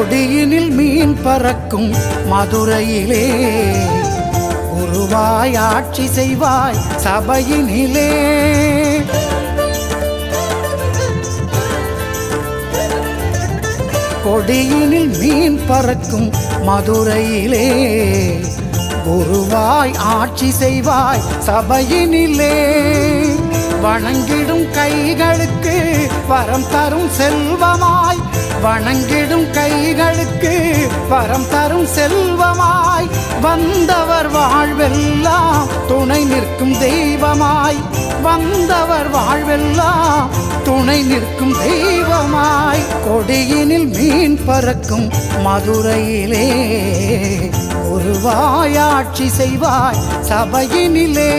கொடியினில் மீன் பறக்கும் மதுரையிலே குருவாய் ஆட்சி செய்வாய் சபையினிலே. கொடியினில் மீன் பறக்கும் மதுரையிலே குருவாய் ஆட்சி செய்வாய் சபையினிலே. வணங்கிடும் கைகளுக்கு வரம் தரும் செல்வமாய், வணங்கிடும் கைகளுக்கு வரம் தரும் செல்வமாய், வந்தவர் வாழ்வெல்லாம் துணை நிற்கும் தெய்வமாய், வந்தவர் வாழ்வெல்லாம் துணை நிற்கும் தெய்வமாய். கொடியினில் மீன் பறக்கும் மதுரையிலே குருவாய் ஆட்சி செய்வாய் சபையினிலே.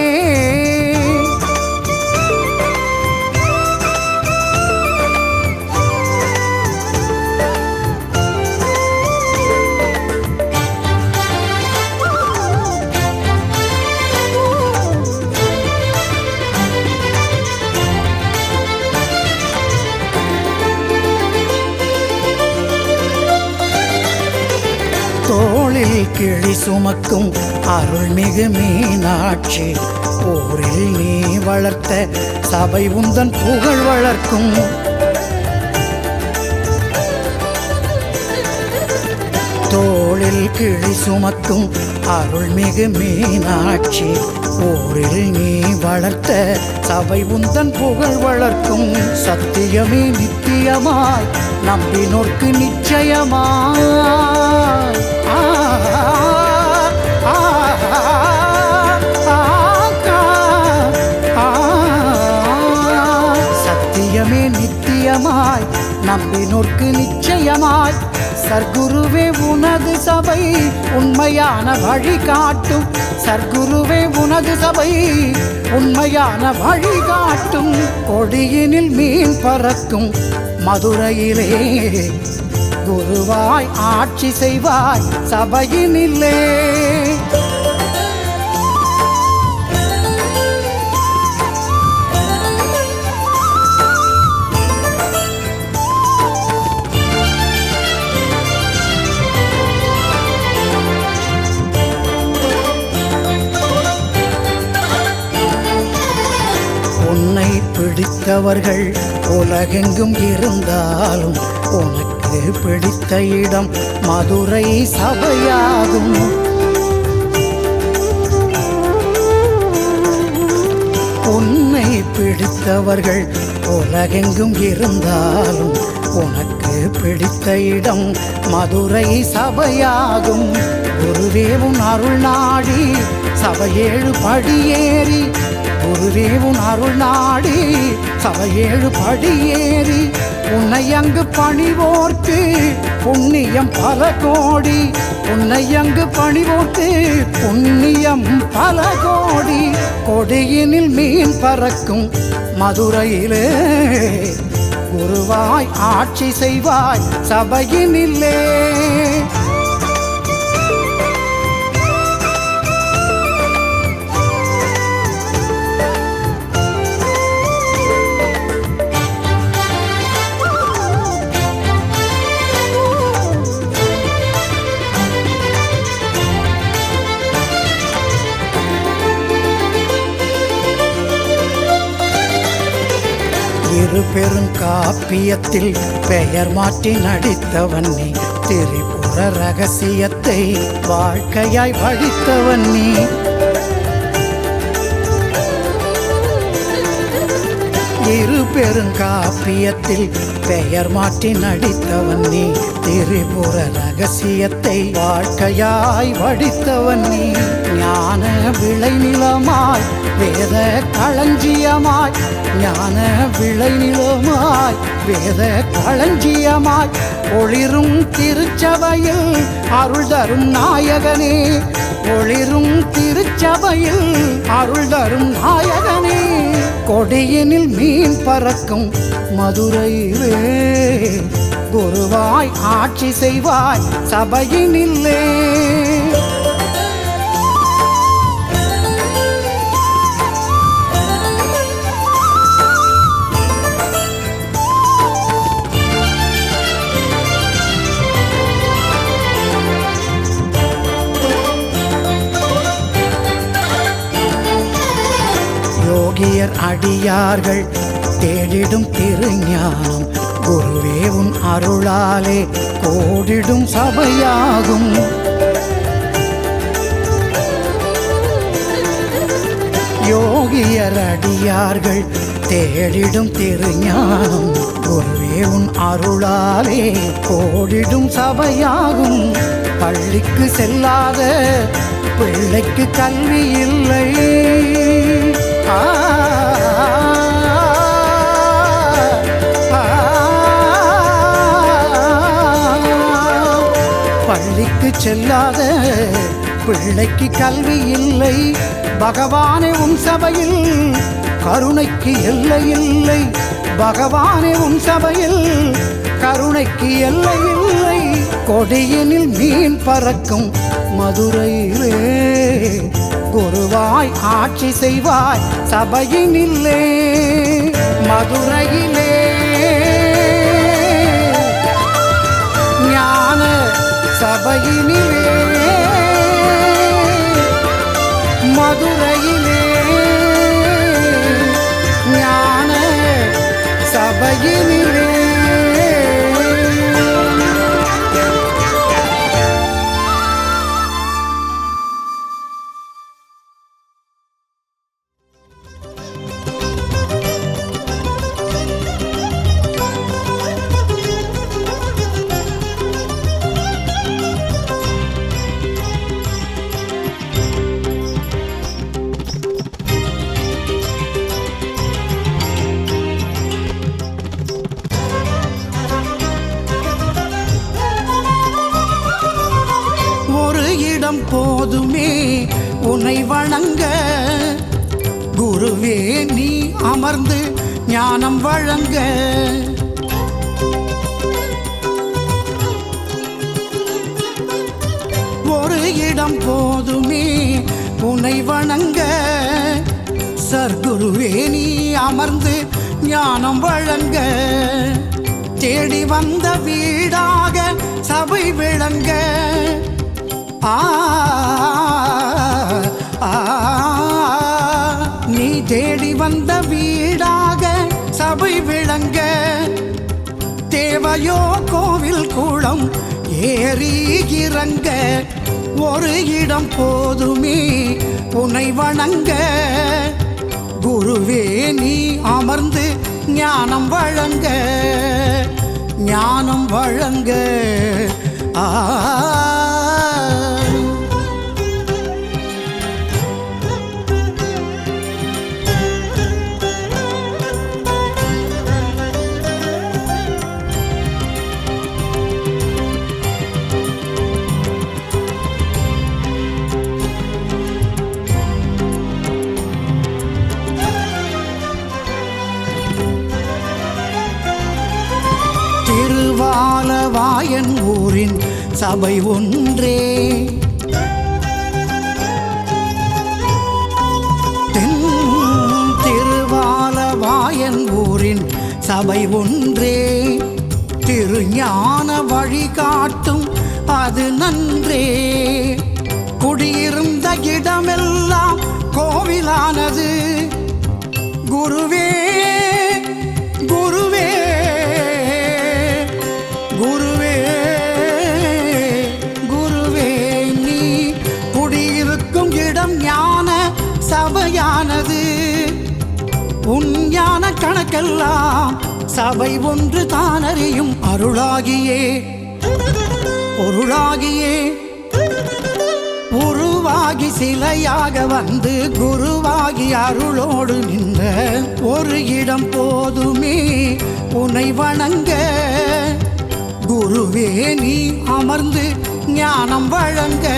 தோளில் கிளி சுமக்கும் அருள்மிகு மீனாட்சி, ஊரில் நீ வளர்த்த சபை உந்தன் புகழ் வளர்க்கும். தோளில் கிளி சுமக்கும் அருள்மிகு மீனாட்சி, ஊரில் நீ வளர்த்த சபை உந்தன் புகழ் வளர்க்கும். சத்தியமே நித்தியமாய் நம்பினோர்க்கு நிச்சயமாய், சத்தியமே நித்தியமாய் நம்பினோர்க்கு நிச்சயமாய். சர்க்குருவே உனது சபை உண்மையான வழி காட்டும், சர்க்குருவே உனது சபை உண்மையான வழி காட்டும். கொடியினில் மீன் பறக்கும் மதுரையிலே குருவாய் ஆட்சி செய்வாய் சபையினிலே. உன்னை பிடித்தவர்கள் உலகெங்கும் இருந்தாலும் உனக்கு பிடித்த இடம் மதுரை சபையாகும். உன்னை பிடித்தவர்கள் உலகெங்கும் இருந்தாலும் உனக்கு பிடித்த இடம் மதுரை சபையாகும். குருவேவும் அருள் நாடி சபையேழு படியேறி, குருவேவும் அருள் நாடி சபையேழு படியேறி, உன்னை அங்கு பணிவோர்க்கு புண்ணியம் பல கோடி, உன்னை அங்கு பணிவோர்க்கு புண்ணியம் பல கோடி. கொடியினில் மீன் பறக்கும் மதுரையிலே குருவாய் ஆட்சி செய்வாய் சபையினிலே. திருப்பெருங்காப்பியத்தில் பெயர் மாற்றி நடித்தவன் நீ, திரிபுர ரகசியத்தை வாழ்க்கையாய் வடித்தவன் நீ. திருப்பெருங்காப்பியத்தில் பெயர் மாற்றி நடித்தவன் நீ, திரிபுர ரகசியத்தை வாழ்க்கையாய் வடித்தவன் நீ. ஞான விளைநிலமாய் வேத களஞ்சியமாய், ஞான விளைநிலமாய் வேத களஞ்சியமாய், ஒளிரும் திருச்சபையில் அருள் தரும் நாயகனே, ஒளிரும் திருச்சபையில் அருள் தரும் நாயகனே. கொடியினில் மீன் பறக்கும் மதுரையிலே குருவாய் ஆட்சி செய்வாய் சபையினிலே. யோகியர் அடியார்கள் தேடிடும் திருஞானம் குருவே உன் அருளாலே கோடிடும் சபையாகும். யோகியர் அடியார்கள் தேடிடும் திருஞானம் குருவே உன் அருளாலே கோடிடும் சபையாகும். பள்ளிக்கு செல்லாத பிள்ளைக்கு கல்வி இல்லை. பள்ளிக்கு செல்லாத பிள்ளைக்கு கல்வி இல்லை. பகவானே உன் சபையில் கருணைக்கு எல்லை இல்லை. பகவானே உன் சபையில் கருணைக்கு எல்லை இல்லை. கொடியினில் மீன் பறக்கும் மதுரையிலே குருவாய் ஆட்சி செய்வாய் சபையினில்லே. மதுரையிலே ஞான சபையினிலே, மதுரையிலே ஞான சபையினிலே. போதுமே உன்னை வணங்க குருவே நீ அமர்ந்து ஞானம் வழங்க. ஒரு இடம் போதுமே உன்னை வணங்க சர்க்குருவே நீ அமர்ந்து ஞானம் வழங்க. தேடி வந்த வீடாக சபை விளங்க. நீ தேடி வந்த வீடாக சபை விளங்க. தேவையோ கோவில் கூடம் ஏறி இறங்க. ஒரு இடம் போதுமே உன்னை வணங்க குருவே நீ அமர்ந்து ஞானம் வழங்க. ஞானம் வழங்க. திருவாலவாயன் ஊரின் சபை ஒன்றே திருவாலவாயன் ஊரின் சபை ஒன்றே. திருஞான வழிகாட்டும் அது நன்றே. குடியிருந்த இடமெல்லாம் கோவிலானது குருவே குருவே குருவே குருவே. நீ குடியிருக்கும் இடம் ஞான சபையானது. உன் ஞான கணக்கெல்லாம் சபை ஒன்று தான் அறியும். அருளாகியே பொருளாகியே உருவாகி சிலையாக வந்து குருவாகி அருளோடு நின்ற ஒரு இடம் போதுமே உன்னை வணங்க குருவே நீ அமர்ந்து ஞானம் வழங்க.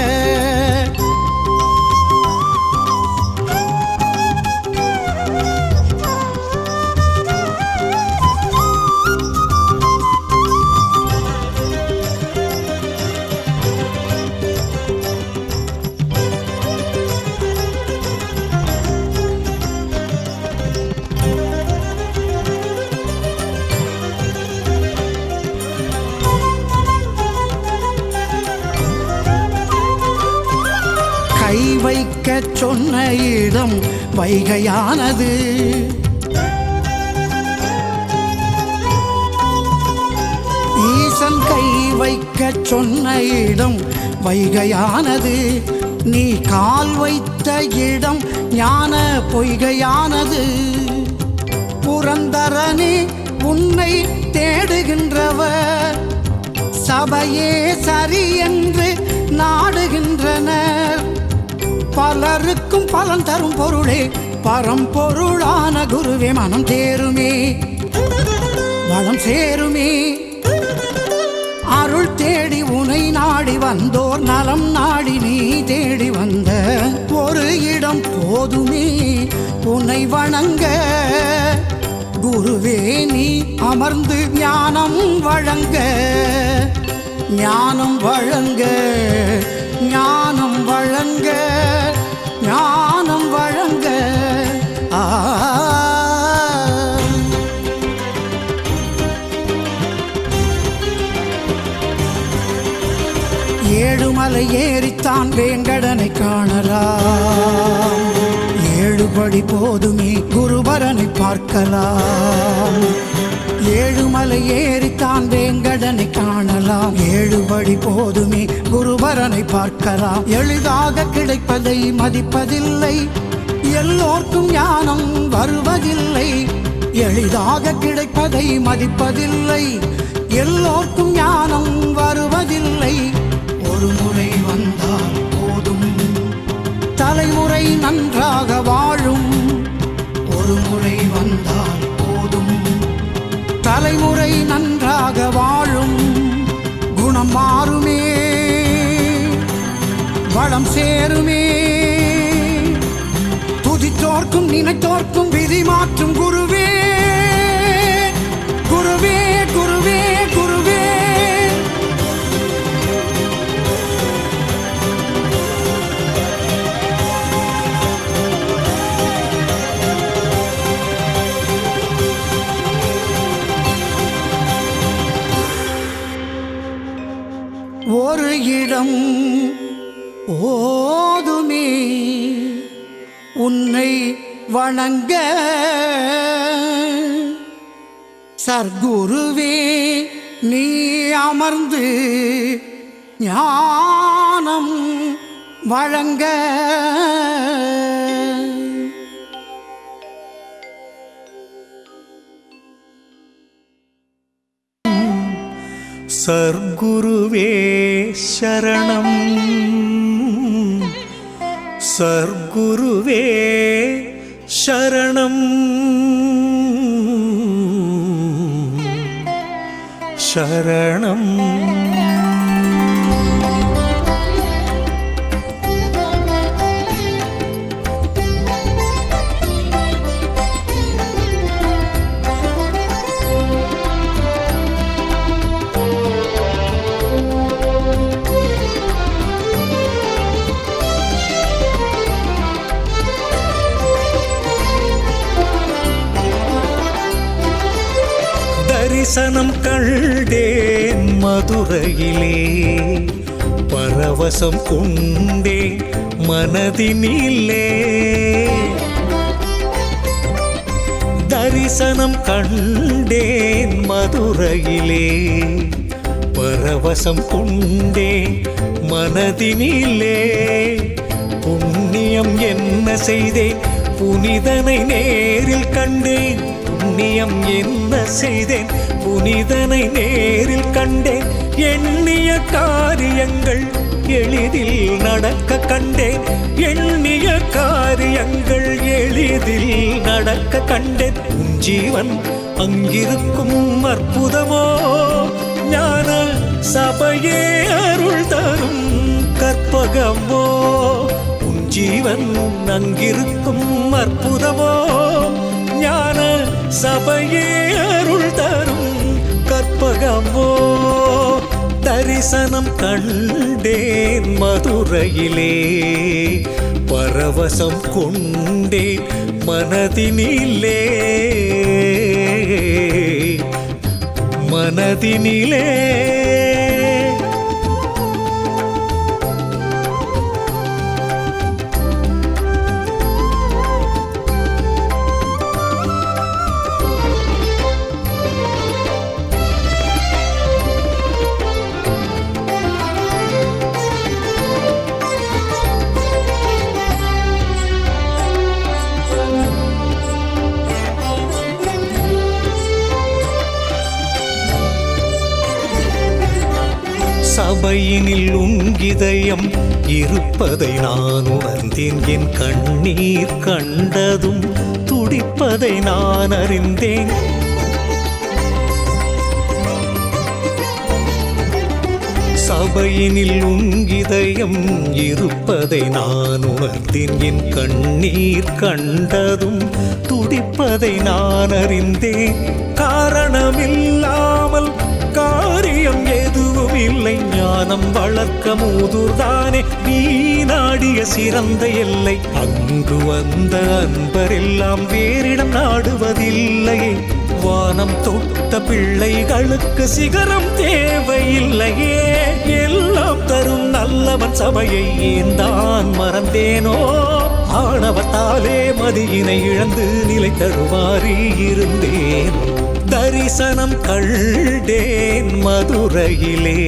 சொன்ன இடம் வைகையானது. ஈசன் கை வைக்க சொன்ன இடம் வைகையானது. நீ கால் வைத்த இடம் ஞான பொய்கையானது. புரந்தரனே உன்னை தேடுகின்றவர் சபையே சரி என்று நாடுகின்றனர். பலருக்கும் பலன் தரும் பொருளே பரம்பொருளான குருவே மனம் தேருமே வளம் சேருமே. அருள் தேடி உனை நாடி வந்தோர் நலம் நாடி நீ தேடி வந்த ஒரு இடம் போதுமே உன்னை வணங்க. குருவே நீ அமர்ந்து ஞானம் வழங்க ஞானம் வழங்க ஞானம் வழங்க ஞானம் வழங்க. ஏழுமலை ஏறித்தான் வேங்கடனை காணலாம். ஏழுபடி போதுமே குருபரனை பார்க்கலாம். ஏழுமலை ஏறித்தான் வேங்கடனை காணலாம். ஏழுபடி போதுமே குருபரனை பார்க்கலாம். எளிதாக கிடைப்பதை மதிப்பதில்லை எல்லோர்க்கும் ஞானம் வருவதில்லை. எளிதாக கிடைப்பதை மதிப்பதில்லை எல்லோர்க்கும் ஞானம் வருவதில்லை. ஒரு முறை வந்தால் போதும் தலைமுறை நன்றாக வாழும். ஒரு முறை வந்தால் போதும் தலைமுறை நன்றாக வாழும். குணம் மாறுமே வளம் சேருமே. துதித்தோர்க்கும் நினைத்தோர்க்கும் விதி மாற்றும் குருவே குருவே குருவே குருவே. ஒரு இடம் ஓதுமே உன்னை வணங்க. சர்க்குருவே நீ அமர்ந்து ஞானம் வழங்க. சர்க்குருவே சரணம் சர்க்குருவே சரணம் சரணம். தரிசனம் கண்டேன் மதுரையிலே பரவசம் கொண்டேன் மனதினிலே. தரிசனம் கண்டேன் மதுரையிலே பரவசம் கொண்டேன் மனதினிலே. புண்ணியம் என்ன செய்தேன் புனிதனை நேரில் கண்டேன். புண்ணியம் என்ன செய்தேன் புனிதனை நேரில் கண்டேன். எண்ணிய காரியங்கள் எளிதில் நடக்க கண்டேன். எண்ணிய காரியங்கள் எளிதில் நடக்க கண்டேன். உன் ஜீவன் அங்கிருக்கும் அற்புதமோ ஞான சபையே அருள் தரும் கற்பகமோ. உன் ஜீவன் அங்கிருக்கும் அற்புதமோ ஞான சபையே அருள் தரும் கற்பகமோ. தரிசனம் கண்டேன் மதுரையிலே பரவசம் கொண்டேன் மனதினிலே மனதினிலே. சபையினில் உங்கிதயம் இருப்பதை நான் உணர்ந்தேன். என் கண்ணீர் கண்டதும் துடிப்பதை நான் அறிந்தேன். சபையினில் உங்கிதயம் இருப்பதை நான் உணர்ந்தேன். என் கண்ணீர் கண்டதும் துடிப்பதை நான் அறிந்தேன். காரணமில்லாமல் காரியம் எதுவும் இல்லை. ஞானம் வளர்க்க மூதூர்தானே நீ நாடிய சிறந்த எல்லை. அங்கு வந்த அன்பரெல்லாம் வேறிடம் நாடுவதில்லையே. வானம் தொட்ட பிள்ளைகளுக்கு சிகரம் தேவையில்லையே. எல்லாம் தரும் நல்லவன் சபையை ஏந்தான் மறந்தேனோ. ஆணவத்தாலே மதியினை இழந்து நிலை தடுமாறி இருந்தேன். தரிசனம் கண்டேன் மதுரையிலே.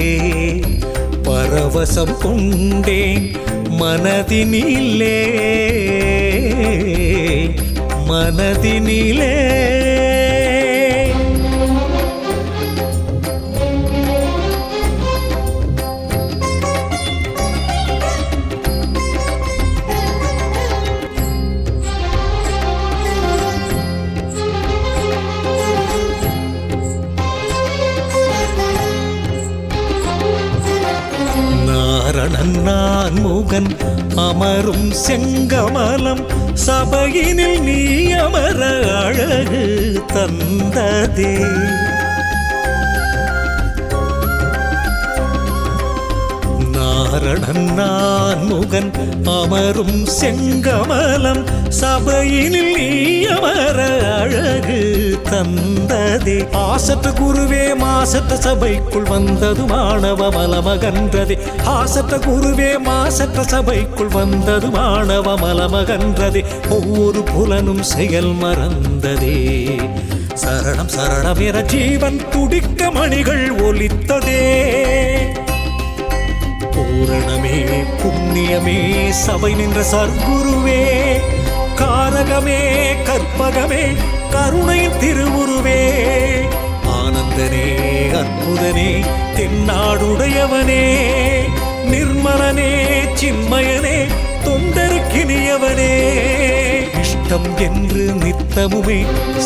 பரவசம் கொண்டேன் மனதினிலே. மனதினிலே நான் முகன் அமரும் செங்கமலம் சபையினில் நீ அமர அழகு தந்ததே. நாரணன் நான் முகன் அமரும் செங்கமலம் சபையினில் நீ அமர அழகு தந்ததே. ஆசற்ற குருவே மாசற்ற சபைக்குள் வந்தது மாணவ மலமகன்றதே. ஆசற்ற குருவே மாசற்ற சபைக்குள் வந்தது மாணவ மலமகன்றதே. ஒவ்வொரு புலனும் செயல் மறந்ததே. சரணம் சரணம் என ஜீவன் துடிக்க மணிகள் ஒலித்ததே. பூரணமே புண்ணியமே சபை நின்ற சர்க்குருவே. காரகமே கற்பகமே கருணையின் திருவுருவே. ஆனந்தனே அற்புதனே தென்னாடுடையவனே. நிர்மலனே சின்மயனே தொண்டருக்கினியவனே. இஷ்டம் என்று நித்தமுமே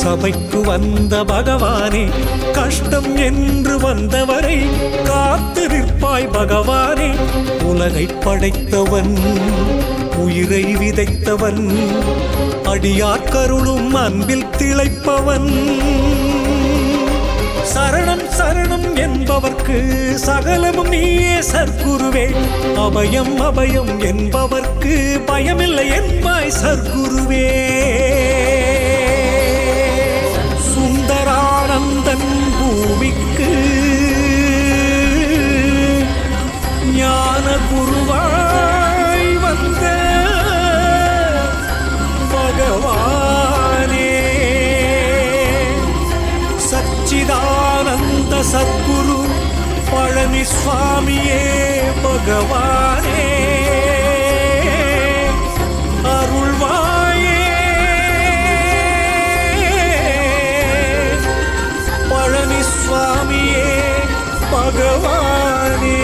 சபைக்கு வந்த பகவானே. கஷ்டம் என்று வந்தவரை காத்து நிற்பாய் பகவானே. உலகை படைத்தவன் உயிரை விதைத்தவன். அடியார்கருளும் அன்பில் திளைப்பவன். சரணம் சரணம் என்பவர்க்கு சகலமும் நீயே சர்க்குருவே. அபயம் அபயம் என்பவர்க்கு பயமில்லை என்பாய் சர்க்குருவே. சுந்தரானந்தன் பூமிக்கு ஞான குருவாய் வந்த பகவானே. சச்சிதானந்த சத்குரு பழனி சுவாமியே பகவானே. அருள்வாயே பழனி சுவாமியே பகவானே.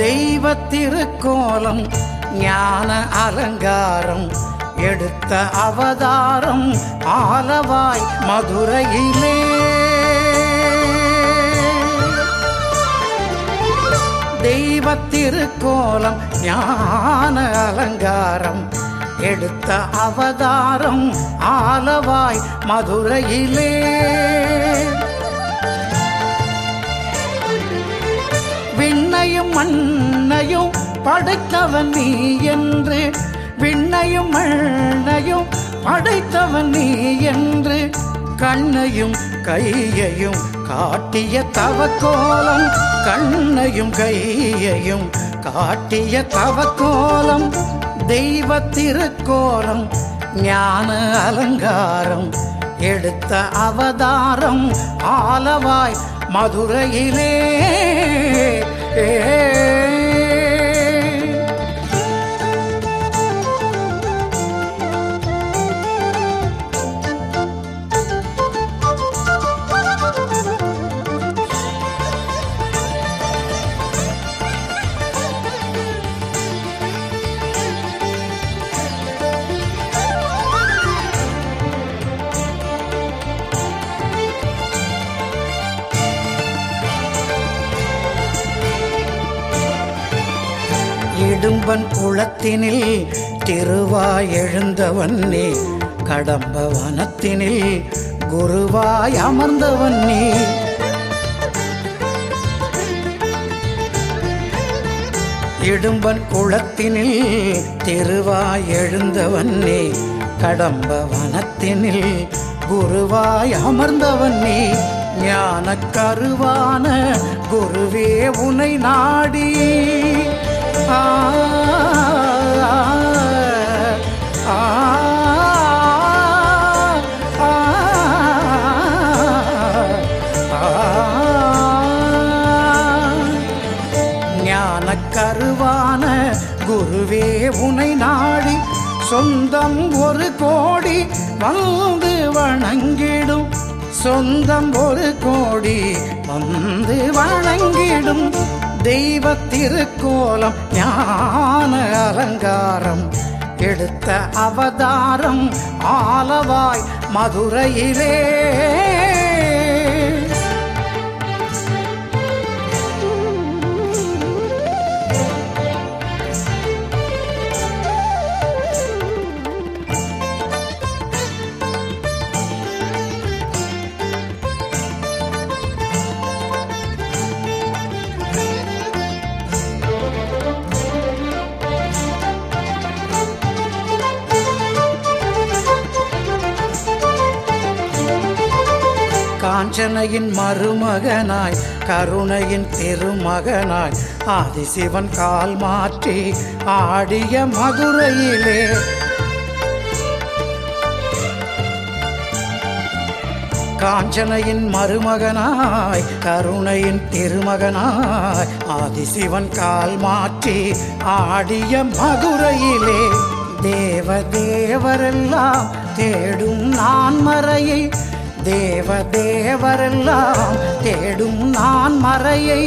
தெய்வ திருக்கோலம் ஞான அலங்காரம் எடுத்த அவதாரம் ஆலவாய் மதுரையிலே. தெய்வ திருக்கோலம் ஞான அலங்காரம் எடுத்த அவதாரம் ஆலவாய் மதுரையிலே. விண்ணையும் மண்ணையும் படைத்தவன் நீ என்று, விண்ணையும் மண்ணையும் படைத்தவன் நீ என்று கண்ணையும் கையையும் காட்டிய தவக்கோலம், கண்ணையும் கையையும் காட்டிய தவக்கோலம், தெய்வ திருக்கோலம், ஞான அலங்காரம் எடுத்த அவதாரம் ஆலவாய் மதுரையிலே. இடும்பன் குளத்தினில் திருவாய் எழுந்தவன் நீ, கடம்ப வனத்தினில் குருவாய் அமர்ந்தவன் நீ. இடும்பன் குளத்தினில் திருவாய் எழுந்தவன் நீ, கடம்ப வனத்தினில் குருவாய் அமர்ந்தவன் நீ. ஞான கருவான குருவே உனை நாடி ஆ ஆ ஞான கருவான குருவே உனை நாடி, சொந்தம் ஒரு கோடி வந்து வணங்கிடும், சொந்தம் ஒரு கோடி வந்து வணங்கிடும், தெய்வ திருக்கோலம் ஞான அலங்காரம் எடுத்த அவதாரம் ஆலவாய் மதுரையிலே. காஞ்சனையின் மருமகனாய் கருணையின் திருமகனாய் ஆதிசிவன் கால் மாற்றி ஆடிய மதுரையிலே. காஞ்சனையின் மருமகனாய் கருணையின் திருமகனாய் ஆதிசிவன் கால் மாற்றி ஆடிய மதுரையிலே. தேவ தேவரெல்லாம் தேடும் நான் மறையை, தேவ தேவரெல்லாம் தேடும் நான் மறையை,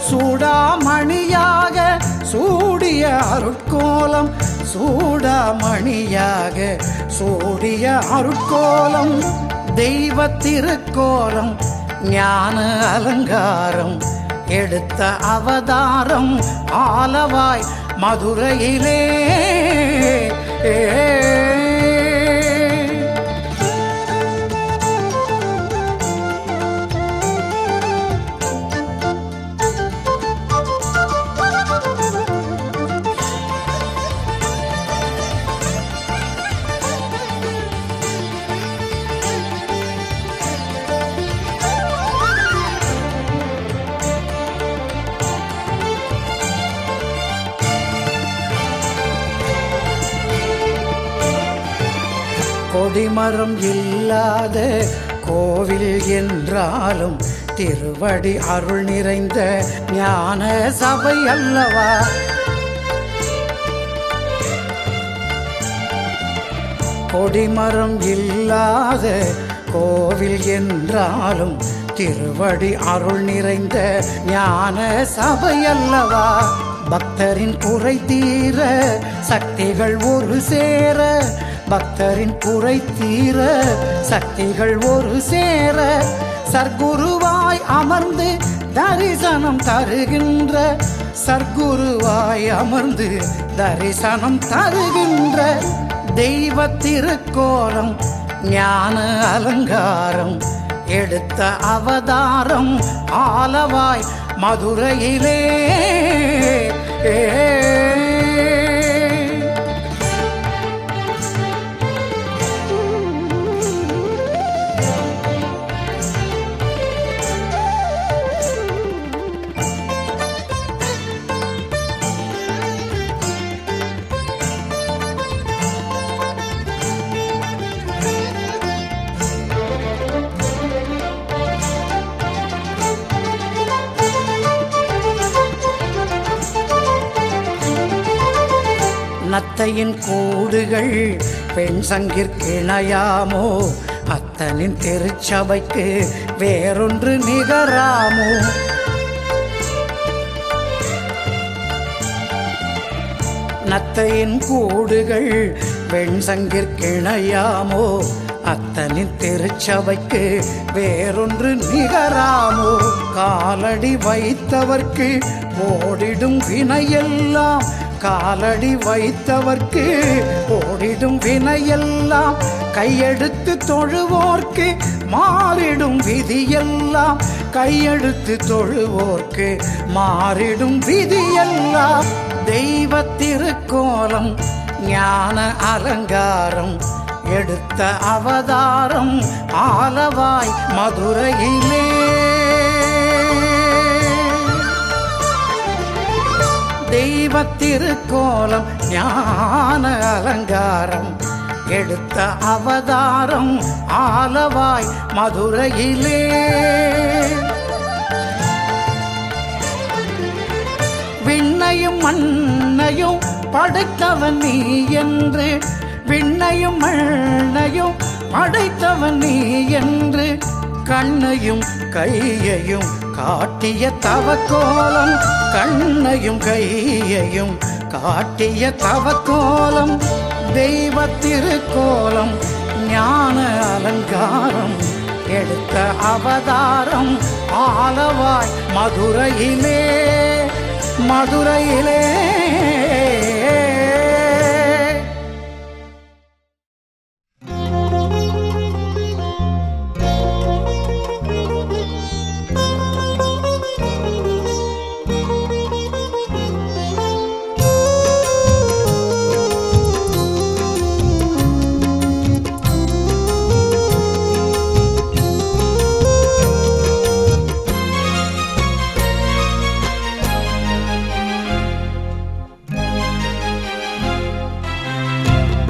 சூடாமணியாக சூடிய அருட்கோலம், சூடாமணியாக சூடிய அருட்கோலம், தெய்வ திருக்கோலம் ஞான அலங்காரம் எடுத்த அவதாரம் ஆலவாய் மதுரையிலே. கொடிமரம் இல்லாத கோவில் என்றாலும் திருவடி அருள் நிறைந்த ஞான சபை அல்லவா. கொடிமரம் இல்லாத கோவில் என்றாலும் திருவடி அருள் நிறைந்த ஞான சபை அல்லவா. பக்தரின் குறை தீர சக்திகள் ஒரு சேர, பக்தரின் குறை தீர சக்திகள் ஒரு சேர, சர்க்குருவாய் அமர்ந்து தரிசனம் தருகின்ற, சர்க்குருவாய் அமர்ந்து தரிசனம் தருகின்ற தெய்வ திருக்கோலம் ஞான அலங்காரம் எடுத்த அவதாரம் ஆலவாய் மதுரையிலே நத்தையின் கூடுகள் பெண் சங்கிற்கிணையாமோ, அத்தனின் திருச்சபைக்கு வேறொன்று நிகராமோ. நத்தையின் கூடுகள் பெண் சங்கிற்கிணையாமோ, அத்தனின் திருச்சபைக்கு வேறொன்று நிகராமோ. காலடி வைத்தவர்க்கு ஓடிடும் வினையெல்லாம், காலடி வைத்தவர்க்கு ஓடிடும் வினையெல்லாம், கையெடுத்து தொழுவோர்க்கு மாறிடும் விதியெல்லாம், கையெடுத்து தொழுவோர்க்கு மாறிடும் விதியெல்லாம். தெய்வ திருக்கோலம் ஞான அலங்காரம் எடுத்த அவதாரம் ஆலவாய் மதுரையிலே. தெய்வ திருக்கோலம் ஞான அலங்காரம் எடுத்த அவதாரம் ஆலவாய் மதுரையிலே. விண்ணையும் மண்ணையும் படைத்தவன் நீ என்று, விண்ணையும் மண்ணையும் படைத்தவன் நீ என்று, கண்ணையும் கையையும் காட்டிய தவக்கோலம், கண்ணையும் கையையும் காட்டிய தவக்கோலம். தெய்வ திருக்கோலம் ஞான அலங்காரம் எடுத்த அவதாரம் ஆலவாய் மதுரையிலே, மதுரையிலே.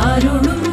அருளும்